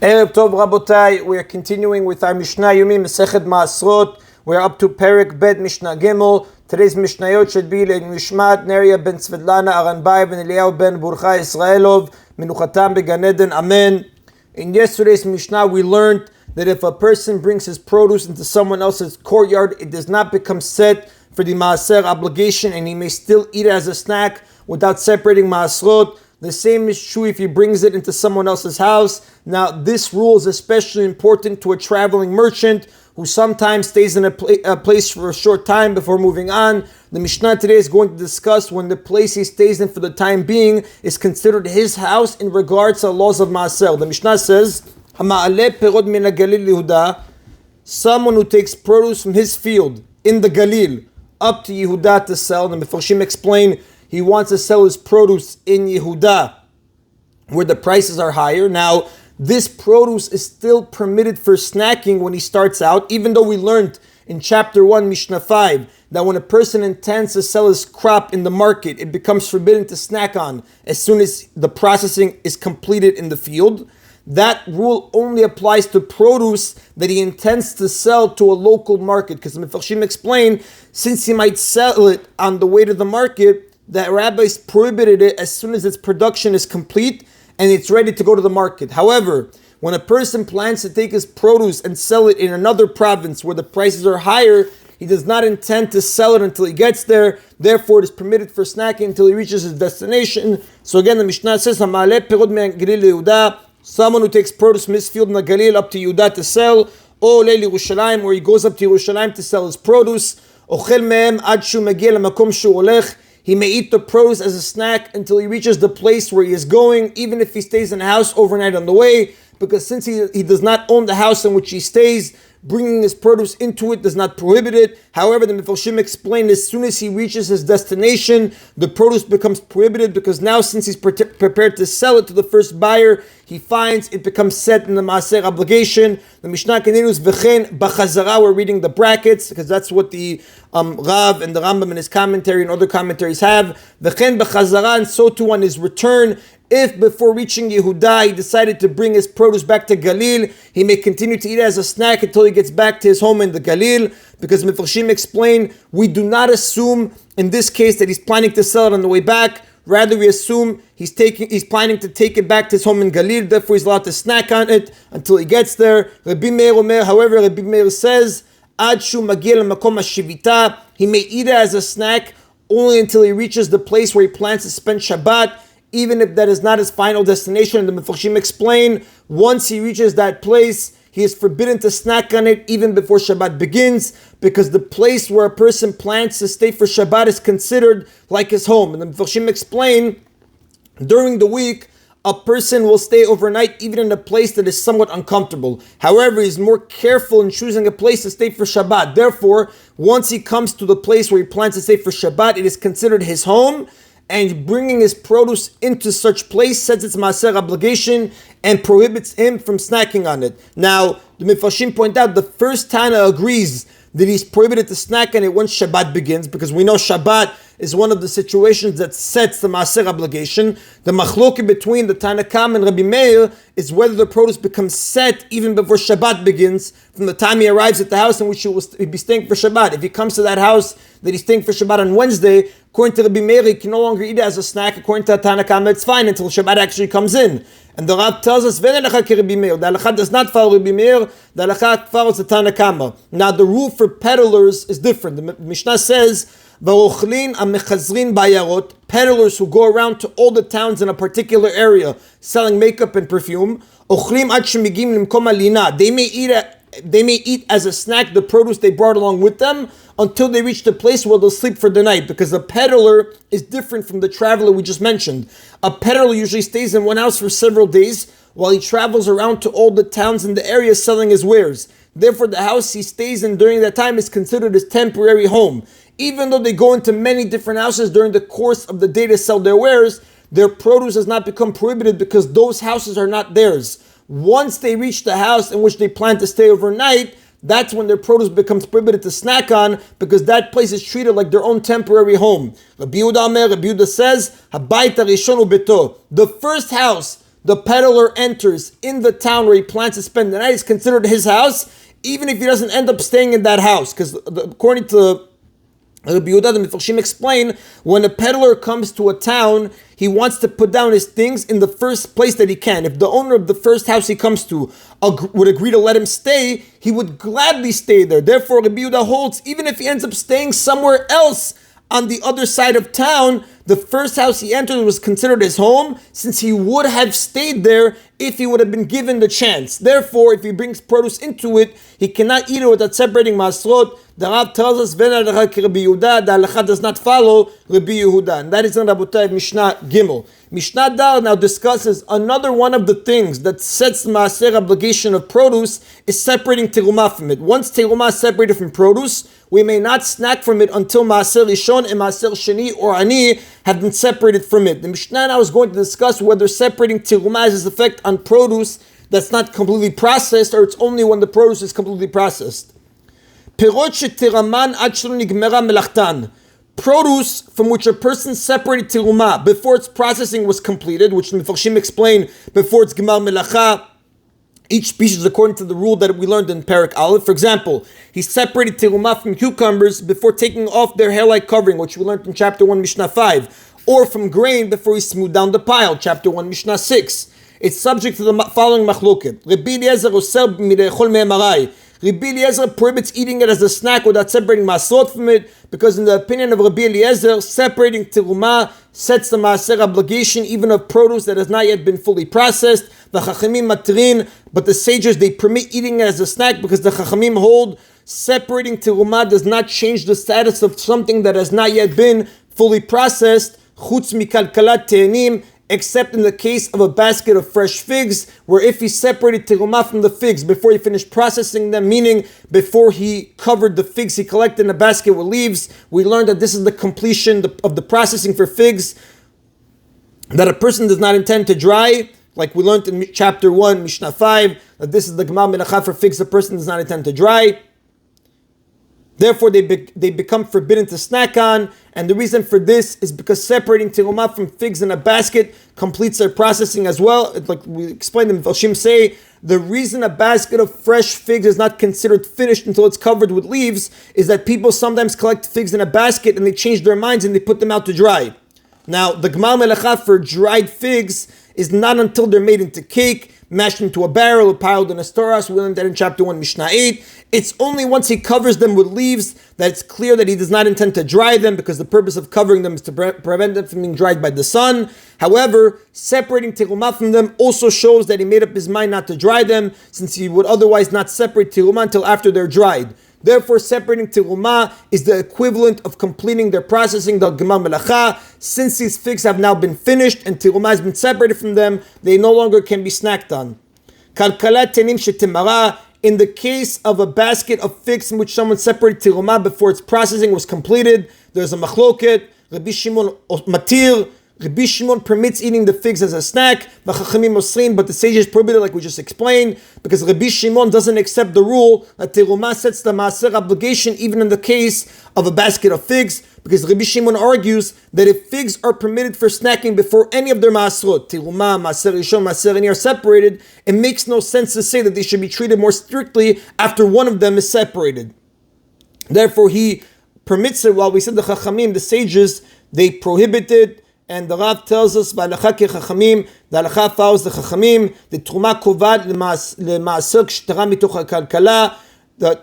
Erev Tov Rabotai, we are continuing with our Mishna Yomi, Masechet Maasrot. We are up to Perek Bet Mishnah Gimel. Today's Mishnayot should be in Mishmat, Neria ben Svetlana, Aranbai ben Eliyahu ben Burcha Israelov, Menuchatam beGan Eden, Amen. In yesterday's Mishnah, we learned that if a person brings his produce into someone else's courtyard, it does not become set for the Maaser obligation, and he may still eat it as a snack without separating Maasrot. The same is true if he brings it into someone else's house. Now, this rule is especially important to a traveling merchant who sometimes stays in a place for a short time before moving on. The Mishnah today is going to discuss when the place he stays in for the time being is considered his house in regards to the laws of Maaser. The Mishnah says, "Hama'aleh perot min haGalil Yehuda," someone who takes produce from his field in the Galil up to Yehuda to sell. The Mefarshim explain he wants to sell his produce in Yehuda, where the prices are higher. Now, this produce is still permitted for snacking when he starts out, even though we learned in chapter 1, Mishnah 5, that when a person intends to sell his crop in the market, it becomes forbidden to snack on as soon as the processing is completed in the field. That rule only applies to produce that he intends to sell to a local market, because the Mefarshim explain, since he might sell it on the way to the market, that rabbis prohibited it as soon as its production is complete and it's ready to go to the market. However, when a person plans to take his produce and sell it in another province where the prices are higher, he does not intend to sell it until he gets there. Therefore, it is permitted for snacking until he reaches his destination. So again, the Mishnah says, "Hama'aleh perot min haGalil Yehuda," someone who takes produce from his field in the Galil up to Yehuda to sell, or Oleh Yerushalayim, where he goes up to Yerushalayim to sell his produce, Ochel mehem ad shu magia lemakom shu olech. He may eat the produce as a snack until he reaches the place where he is going, even if he stays in a house overnight on the way, because since he does not own the house in which he stays, bringing his produce into it does not prohibit it. However, the Mefarshim explained as soon as he reaches his destination, the produce becomes prohibited, because now since he's prepared to sell it to the first buyer, he finds it becomes set in the Maaser obligation. The Mishnah continues, V'chen b'chazara, we're reading the brackets, because that's what the Rav and the Rambam in his commentary and other commentaries have. V'chen b'chazara, and so too on his return. If before reaching Yehuda he decided to bring his produce back to Galil, he may continue to eat it as a snack until he gets back to his home in the Galil, because Mefarshim explain, we do not assume in this case that he's planning to sell it on the way back. Rather, we assume he's planning to take it back to his home in Galil, therefore he's allowed to snack on it until he gets there. Rabbi Meir Omer, however, Rabbi Meir says, Ad shu magia lemakom hashivita, he may eat it as a snack only until he reaches the place where he plans to spend Shabbat, even if that is not his final destination. And the Mefarshim explain, once he reaches that place, he is forbidden to snack on it even before Shabbat begins, because the place where a person plans to stay for Shabbat is considered like his home. And the Mefarshim explain, during the week, a person will stay overnight even in a place that is somewhat uncomfortable. However, he's more careful in choosing a place to stay for Shabbat. Therefore, once he comes to the place where he plans to stay for Shabbat, it is considered his home, and bringing his produce into such place sets its Maaser obligation and prohibits him from snacking on it. Now, the Mefarshim point out, the first Tana agrees that he's prohibited to snack on it once Shabbat begins, because we know Shabbat is one of the situations that sets the Maaser obligation. The machloket between the Tanakam and Rabbi Meir is whether the produce becomes set even before Shabbat begins, from the time he arrives at the house in which he will be staying for Shabbat. If he comes to that house that he's staying for Shabbat on Wednesday, according to Rabbi Meir, he can no longer eat it as a snack. According to Tanakam, it's fine until Shabbat actually comes in. And the Rav tells us, the halakha does not follow Rabbi Meir, the halakha follows the Tanakama. Now, the rule for peddlers is different. The Mishnah says, peddlers who go around to all the towns in a particular area selling makeup and perfume, they may eat as a snack the produce they brought along with them until they reach the place where they'll sleep for the night, because the peddler is different from the traveler we just mentioned. A peddler usually stays in one house for several days while he travels around to all the towns in the area selling his wares. Therefore, the house he stays in during that time is considered his temporary home. Even though they go into many different houses during the course of the day to sell their wares, their produce has not become prohibited because those houses are not theirs. Once they reach the house in which they plan to stay overnight, that's when their produce becomes prohibited to snack on, because that place is treated like their own temporary home. Rabbi Yehuda says, the first house the peddler enters in the town where he plans to spend the night, is considered his house, even if he doesn't end up staying in that house. Because according to Rabbi Yehuda, the Mefarshim explain, when a peddler comes to a town, he wants to put down his things in the first place that he can. If the owner of the first house he comes to would agree to let him stay, he would gladly stay there. Therefore, Rabbi Yehuda holds, even if he ends up staying somewhere else on the other side of town, the first house he entered was considered his home, since he would have stayed there if he would have been given the chance. Therefore, if he brings produce into it, he cannot eat it without separating Maasrot. The Rav tells us, Rabbi Yehuda, the halacha does not follow Rabbi Yehuda. And that is in Rabotai Mishnah Gimel. Mishnah Dal now discusses another one of the things that sets the Maaser obligation of produce is separating terumah from it. Once terumah is separated from produce, we may not snack from it until Maaser Rishon and Maaser Sheni or Ani have been separated from it. The Mishnah now is going to discuss whether separating terumah has its effect on produce that's not completely processed, or it's only when the produce is completely processed. Produce from which a person separated terumah before its processing was completed, which the Mefarshim explain before it's gemar melacha. Each species according to the rule that we learned in Perek Alayev. For example, he separated terumah from cucumbers before taking off their hair-like covering, which we learned in chapter 1, Mishnah 5, or from grain before he smoothed down the pile, chapter 1, Mishnah 6. It's subject to the following machloket. Rabbi Eliezer osel milechol me'emarai. Rabbi Eliezer prohibits eating it as a snack without separating Maasrot from it, because in the opinion of Rabbi Eliezer, separating terumah sets the Maaser obligation even of produce that has not yet been fully processed. The Chachamim matrin, but the sages, they permit eating it as a snack because the Chachamim hold separating terumah does not change the status of something that has not yet been fully processed. Chutz mikalkalat te'anim, except in the case of a basket of fresh figs, where if he separated terumah from the figs before he finished processing them, meaning before he covered the figs he collected in a basket with leaves, we learned that this is the completion of the processing for figs that a person does not intend to dry, like we learned in chapter 1, Mishnah 5, that this is the gemar melacha for figs a person does not intend to dry. Therefore, they become forbidden to snack on, and the reason for this is because separating terumah from figs in a basket completes their processing as well. Like we explained, the Mefarshim say, the reason a basket of fresh figs is not considered finished until it's covered with leaves is that people sometimes collect figs in a basket and they change their minds and they put them out to dry. Now, the gemar melacha for dried figs is not until they're made into cake, mashed into a barrel, or piled in a storehouse. We learned that in chapter 1, Mishnah 8. It's only once he covers them with leaves that it's clear that he does not intend to dry them, because the purpose of covering them is to prevent them from being dried by the sun. However, separating terumah from them also shows that he made up his mind not to dry them, since he would otherwise not separate terumah until after they're dried. Therefore, separating terumah is the equivalent of completing their processing, the gemar melacha. Since these figs have now been finished and terumah has been separated from them, they no longer can be snacked on. Kalkalat tenim shetimara. In the case of a basket of figs in which someone separated terumah before its processing was completed, there's a machloket. Rabbi Shimon matir. Rabbi Shimon permits eating the figs as a snack, but the sages prohibit it, like we just explained, because Rabbi Shimon doesn't accept the rule that terumah sets the maaser obligation even in the case of a basket of figs, because Rabbi Shimon argues that if figs are permitted for snacking before any of their maasrot, terumah, maaser rishon, maaser ani are separated, it makes no sense to say that they should be treated more strictly after one of them is separated. Therefore, he permits it, while we said the Chachamim, the sages, they prohibit it. And the Rav tells us, "V'alacha kechachamim." The halacha follows the Chachamim. The truma kovad lemaaser kshtara mitoch hakalkala. The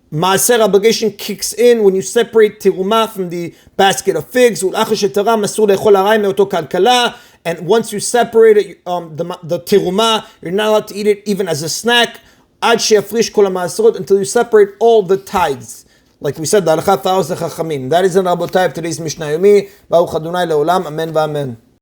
maaser obligation kicks in when you separate teruma from the basket of figs. Ul'achar shetara masur le'echol harai me'oto kalkala. And once you separate it, the teruma, you're not allowed to eat it even as a snack. Ad she'afrish kol ha'maasrot, until you separate all the tithes. Like we said, the halacha follows the Chachamim. That is in Rabotai of today's Mishna Yomi. Baruch Adonai le'olam. Amen v'amen.